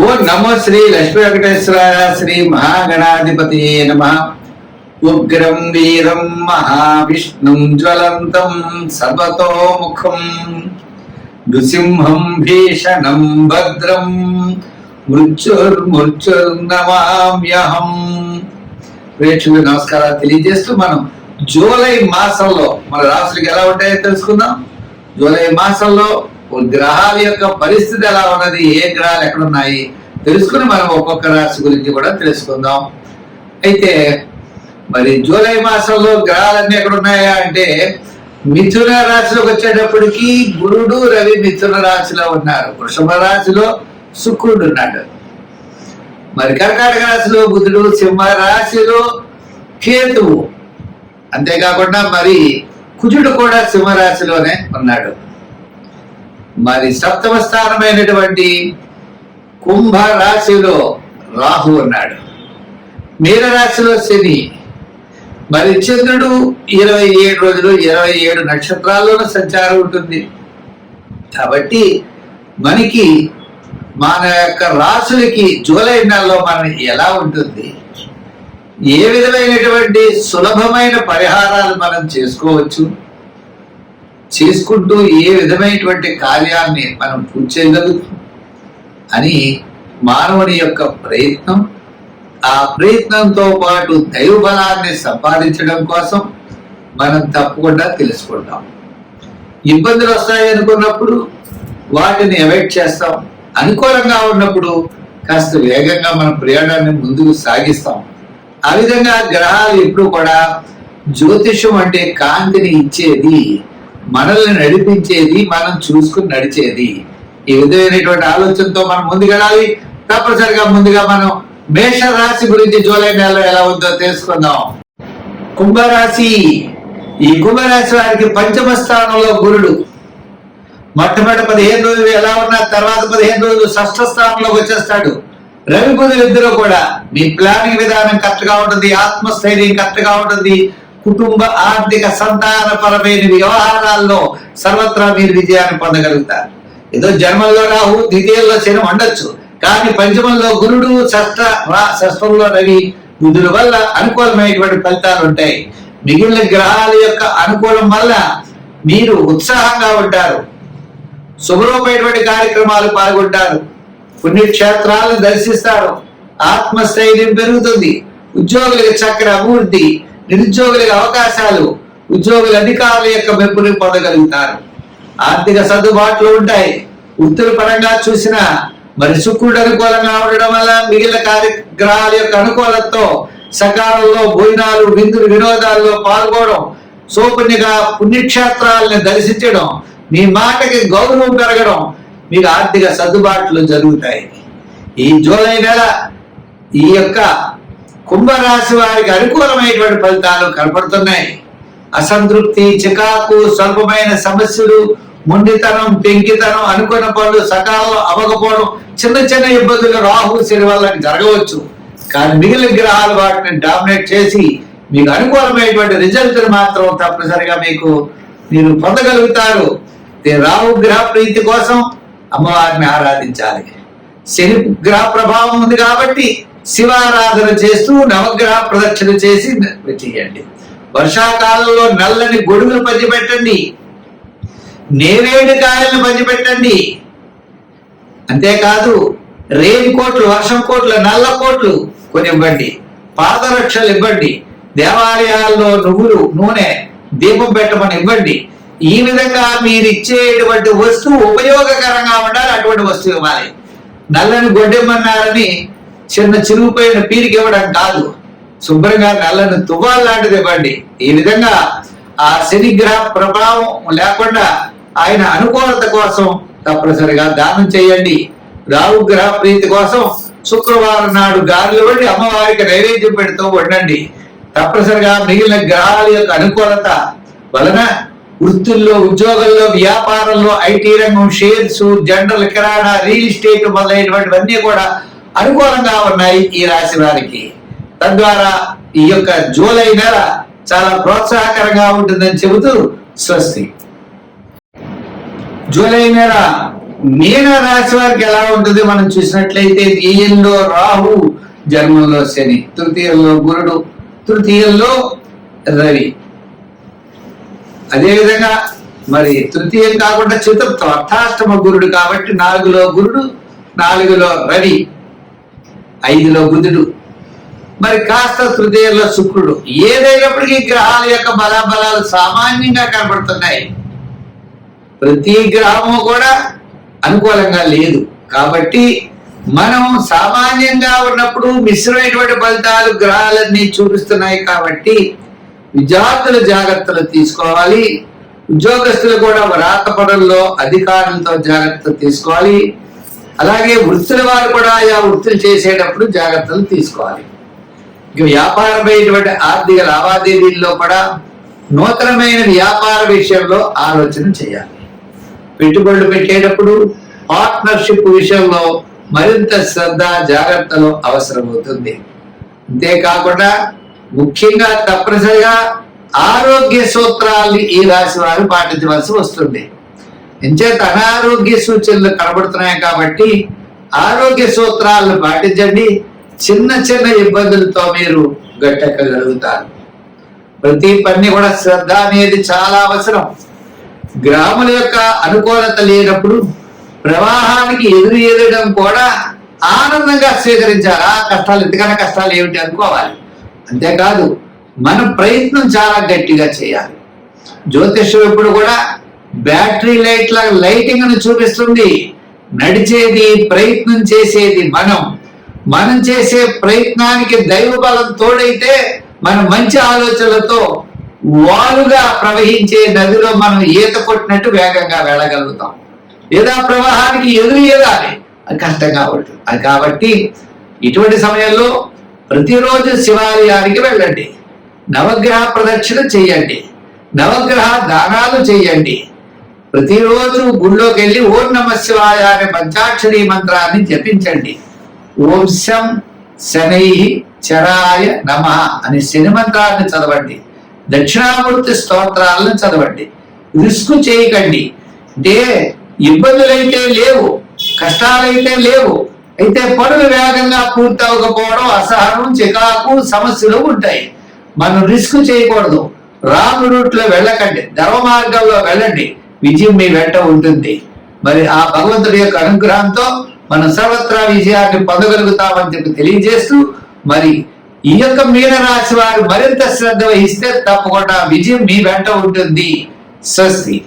ఓ నమో శ్రీ లక్ష్మీ వెంకటేశ్వరాయ శ్రీ మహాగణాధిపతి నమ. ఉగ్రం వీరం మహావిష్ణుం జ్వలంతం సర్వతోముఖం నృసింహం భీషణం భద్రం మృత్యుర్నమామ్యహం. ప్రేక్షకులకు నమస్కారాలు తెలియజేస్తూ మనం జూలై మాసంలో మన రాశులకు ఎలా ఉంటాయో తెలుసుకుందాం. జూలై మాసంలో గ్రహాల యొక్క పరిస్థితి ఎలా ఉన్నది, ఏ గ్రహాలు ఎక్కడ ఉన్నాయి తెలుసుకుని మనం ఒక్కొక్క రాశి గురించి కూడా తెలుసుకుందాం. అయితే మరి జూలై మాసంలో గ్రహాలన్నీ ఎక్కడ ఉన్నాయా అంటే మిథున రాశిలోకి వచ్చేటప్పటికి గురుడు రవి మిథున రాశిలో ఉన్నారు. వృషభ రాశిలో శుక్రుడు ఉన్నాడు. మరి కర్కాటక రాశిలో బుధుడు, సింహ రాశిలో కేతువు, అంతేకాకుండా మరి కుజుడు కూడా సింహరాశిలోనే ఉన్నాడు. మరి సప్తమ స్థానమైనటువంటి కుంభ రాశిలో రాహు ఉన్నాడు. మీన రాశిలో శని. మరి చంద్రుడు 27 రోజులు 27 నక్షత్రాల్లోనూ సంచారం ఉంటుంది. కాబట్టి మనకి మన యొక్క రాశులకి జూలై నెలలో మనం ఎలా ఉంటుంది, ఏ విధమైనటువంటి సులభమైన పరిహారాలు మనం చేసుకోవచ్చు, చేసుకుంటూ ఏ విధమైనటువంటి కార్యాన్ని మనం పూర్తి చేయగలుగుతాం అని మానవుని యొక్క ప్రయత్నం, ఆ ప్రయత్నంతో పాటు దైవ బలాన్ని సంపాదించడం కోసం మనం తప్పకుండా తెలుసుకుంటాం. ఇబ్బందులు వస్తాయి అనుకున్నప్పుడు వాటిని అవాయిడ్ చేస్తాం. అనుకూలంగా ఉన్నప్పుడు కాస్త వేగంగా మన ప్రయాణాన్ని ముందుకు సాగిస్తాం. ఆ విధంగా గ్రహాలు ఎప్పుడు కూడా జ్యోతిషం అంటే కాంతిని ఇచ్చేది, మనల్ని నడిపించేది, మనం చూసుకుని నడిచేది. ఈ విధమైనటువంటి ఆలోచనతో మనం ముందుకెళ్ళాలి. తప్పనిసరిగా ముందుగా మనం మేష రాశి గురించి జూలై నెలలో ఎలా ఉందో తెలుసుకుందాం. కుంభరాశి. ఈ కుంభరాశి వారికి పంచమ స్థానంలో గురుడు. మొట్టమొదటి 15 రోజులు ఎలా ఉన్నా తర్వాత 15 రోజులు షష్ఠ స్థానంలోకి వచ్చేస్తాడు. రవి బుధులు ఇద్దరు కూడా మీ ప్లానింగ్ విధానం కరెక్ట్ గా ఉంటుంది, ఆత్మస్థైర్యం కరెక్ట్ గా ఉంటుంది, కుటుంబ ఆర్థిక సంతానపరమైన వ్యవహారాల్లో సర్వత్రా మీరు విజయాన్ని పొందగలుగుతారు. ఏదో జన్మంలో రాహు, ద్వితీయంలో శని ఉండొచ్చు, కానీ పంచమంలో గురుడు, షష్ఠంలో రవి బుధుల వల్ల అనుకూలమైనటువంటి ఫలితాలు ఉంటాయి. మిగిలిన గ్రహాల యొక్క అనుకూలం వల్ల మీరు ఉత్సాహంగా ఉంటారు, శుభ్రమైనటువంటి కార్యక్రమాలు పాల్గొంటారు, పుణ్యక్షేత్రాలను దర్శిస్తారు, ఆత్మస్థైర్యం పెరుగుతుంది, ఉద్యోగులకు చక్కని అభివృద్ధి, నిరుద్యోగులకు అవకాశాలు, ఉద్యోగుల అధికారుల యొక్క మెప్పుని పొందగలుగుతారు, ఆర్థిక సర్దుబాట్లు ఉంటాయి. వృత్తుల పరంగా చూసిన మరి శుక్రుడు అనుకూలంగా ఉండడం వల్ల మిగిలిన కార్యగ్రహాల యొక్క అనుకూలతతో సకాలంలో భోజనాలు, విందులు, వినోదాల్లో పాల్గొనడం, సోపుణ్యగా పుణ్యక్షేత్రాలను దర్శించడం, మీ మాటకి గౌరవం పెరగడం, మీకు ఆర్థిక సర్దుబాట్లు జరుగుతాయి. ఈ జూలై నెల ఈ యొక్క కుంభరాశి వారికి అనుకూలమైనటువంటి ఫలితాలు కనపడుతున్నాయి. అసంతృప్తి, చికాకు, స్వల్పమైన సమస్యలు, మొండితనం, పెంకితనం, అనుకున్న పనులు సకాలంలో అవ్వకపోవడం, చిన్న చిన్న ఇబ్బందులు రాహు శని వల్ల జరగవచ్చు. కానీ మిగిలిన గ్రహాలు వాటిని డామినేట్ చేసి మీకు అనుకూలమైనటువంటి రిజల్ట్ మాత్రం తప్పనిసరిగా మీరు పొందగలుగుతారు. రాహు గ్రహ ప్రీతి కోసం అమ్మవారిని ఆరాధించాలి. శని గ్రహ ప్రభావం ఉంది కాబట్టి శివారాధన చేస్తూ నవగ్రహ ప్రదక్షిణ చేసి చేయండి. వర్షాకాలంలో నల్లని గొడుగులు పంచిపెట్టండి, నేరేడు కాయలను పంచిపెట్టండి. అంతేకాదు రెయిన్ కోట్లు, వర్షం కోట్లు, నల్ల కోట్లు కొని ఇవ్వండి, పాదరక్షలు ఇవ్వండి, దేవాలయాల్లో నువ్వులు, నూనె, దీపం పెట్టమని ఇవ్వండి. ఈ విధంగా మీరు ఇచ్చేటువంటి వస్తువు ఉపయోగకరంగా ఉండాలి, అటువంటి వస్తువు ఇవ్వాలి. నల్లని గొడ్డెమ్మన్నారని చిన్న చిరుగుపోయిన పీరికి ఇవ్వడం కాదు, శుభ్రంగా నల్లని తువ్వాలు లాంటిది ఇవ్వండి. ఈ విధంగా ఆ శనిగ్రహ ప్రభావం లేకుండా ఆయన అనుకూలత కోసం తప్పనిసరిగా దానం చేయండి. రాహు గ్రహ ప్రీతి కోసం శుక్రవారం నాడు గాలిలో వండి అమ్మవారికి నైవేద్యం పెడుతూ ఉండండి. తప్పనిసరిగా మిగిలిన గ్రహాల యొక్క అనుకూలత వలన వృత్తుల్లో, ఉద్యోగంలో, వ్యాపారంలో, ఐటీ రంగం, షేర్స్, జనరల్ కిరాణా, రియల్ ఎస్టేట్ మొదలైనటువంటివన్నీ కూడా అనుకూలంగా ఉన్నాయి ఈ రాశి వారికి. తద్వారా ఈ యొక్క జూలై నెల చాలా ప్రోత్సాహకరంగా ఉంటుందని చెబుతూ స్వస్తి. జూలై నెల మీన రాశి వారికి ఎలా ఉంటుంది మనం చూసినట్లయితే ద్వితీయంలో రాహు, జన్మంలో శని, తృతీయంలో గురుడు, తృతీయంలో రవి. అదేవిధంగా మరి తృతీయం కాకుండా చతుర్థం అర్థాష్టమ గురుడు కాబట్టి 4లో గురుడు, 4లో రవి, 5లో బుధుడు, మరి కాస్త తృతీయంలో శుక్రుడు. ఏదైనప్పటికీ గ్రహాల యొక్క బలాబలాలు సామాన్యంగా కనబడుతున్నాయి. ప్రతి గ్రహము కూడా అనుకూలంగా లేదు కాబట్టి మనం సామాన్యంగా ఉన్నప్పుడు మిశ్రమైనటువంటి ఫలితాలు గ్రహాలన్నీ చూపిస్తున్నాయి కాబట్టి విద్యార్థులు జాగ్రత్తలు తీసుకోవాలి. ఉద్యోగస్తులు కూడా వ్రాత పనుల్లో అధికారులతో జాగ్రత్తలు తీసుకోవాలి. అలాగే వృత్తుల వారు కూడా ఆయా వృత్తులు చేసేటప్పుడు జాగ్రత్తలు తీసుకోవాలి. ఇక వ్యాపారమైనటువంటి ఆర్థిక లావాదేవీల్లో కూడా నూతనమైన వ్యాపార విషయంలో ఆలోచన చేయాలి. పెట్టుబడులు పెట్టేటప్పుడు పార్ట్నర్షిప్ విషయంలో మరింత శ్రద్ధ జాగ్రత్తలు అవసరమవుతుంది. అంతేకాకుండా ముఖ్యంగా తప్పనిసరిగా ఆరోగ్య సూత్రాల్ని ఈ రాశి వారు పాటించవలసి వస్తుంది. ఎంచేత అనారోగ్య సూచనలు కనబడుతున్నాయి కాబట్టి ఆరోగ్య సూత్రాలను పాటించండి. చిన్న చిన్న ఇబ్బందులతో మీరు గట్టెక్కగలుగుతారు. ప్రతి పని కూడా శ్రద్ధ అనేది చాలా అవసరం. గ్రాముల యొక్క అనుకూలత లేనప్పుడు ప్రవాహానికి ఎదురడం కూడా ఆనందంగా స్వీకరించాలి. ఆ కష్టాలు ఎంతకన్నా కష్టాలు ఏమిటి అనుకోవాలి. అంతేకాదు మన ప్రయత్నం చాలా గట్టిగా చేయాలి. జ్యోతిష్యం ఎప్పుడు కూడా బ్యాటరీ లైట్ల లైటింగ్ ను చూపిస్తుంది. నడిచేది ప్రయత్నం చేసేది మనం చేసే ప్రయత్నానికి దైవ బలం తోడైతే మనం మంచి ఆలోచనలతో వాలుగా ప్రవహించే నదిలో మనం ఈత కొట్టినట్టు వేగంగా వెళ్ళగలుగుతాం. లేదా ప్రవాహానికి ఎదురయ్యేదాలి, అది కష్టంగా ఉంటుంది. అది కాబట్టి ఇటువంటి సమయంలో ప్రతిరోజు శివాలయానికి వెళ్ళండి, నవగ్రహ ప్రదక్షిణ చేయండి, నవగ్రహ దానాలు చేయండి. ప్రతిరోజు గుళ్ళోకి వెళ్ళి ఓం నమః శివాయ అనే పంచాక్షరి మంత్రాన్ని జపించండి. ఓం శం శనై చరాయ నమః అనే శని మంత్రాన్ని చదవండి. దక్షిణామూర్తి స్తోత్రాలను చదవండి. రిస్క్ చేయకండి. అంటే ఇబ్బందులైతే లేవు, కష్టాలైతే లేవు, అయితే పనులు వేగంగా పూర్తి అవ్వకపోవడం, అసహనం, చికాకు, సమస్యలు ఉంటాయి. మనం రిస్క్ చేయకూడదు. రాంగ్ రూట్ లో వెళ్ళకండి, ధర్మ మార్గంలో వెళ్ళండి. విజయం మీ వెంట ఉంటుంది. మరి ఆ భగవంతుడి యొక్క అనుగ్రహంతో మనం సర్వత్రా విజయాన్ని పొందగలుగుతామని చెప్పి తెలియజేస్తూ, మరి ఈ యొక్క మీనరాశి వారు మరింత శ్రద్ధ వహిస్తే తప్పకుండా విజయం మీ వెంట ఉంటుంది. స్వస్తి.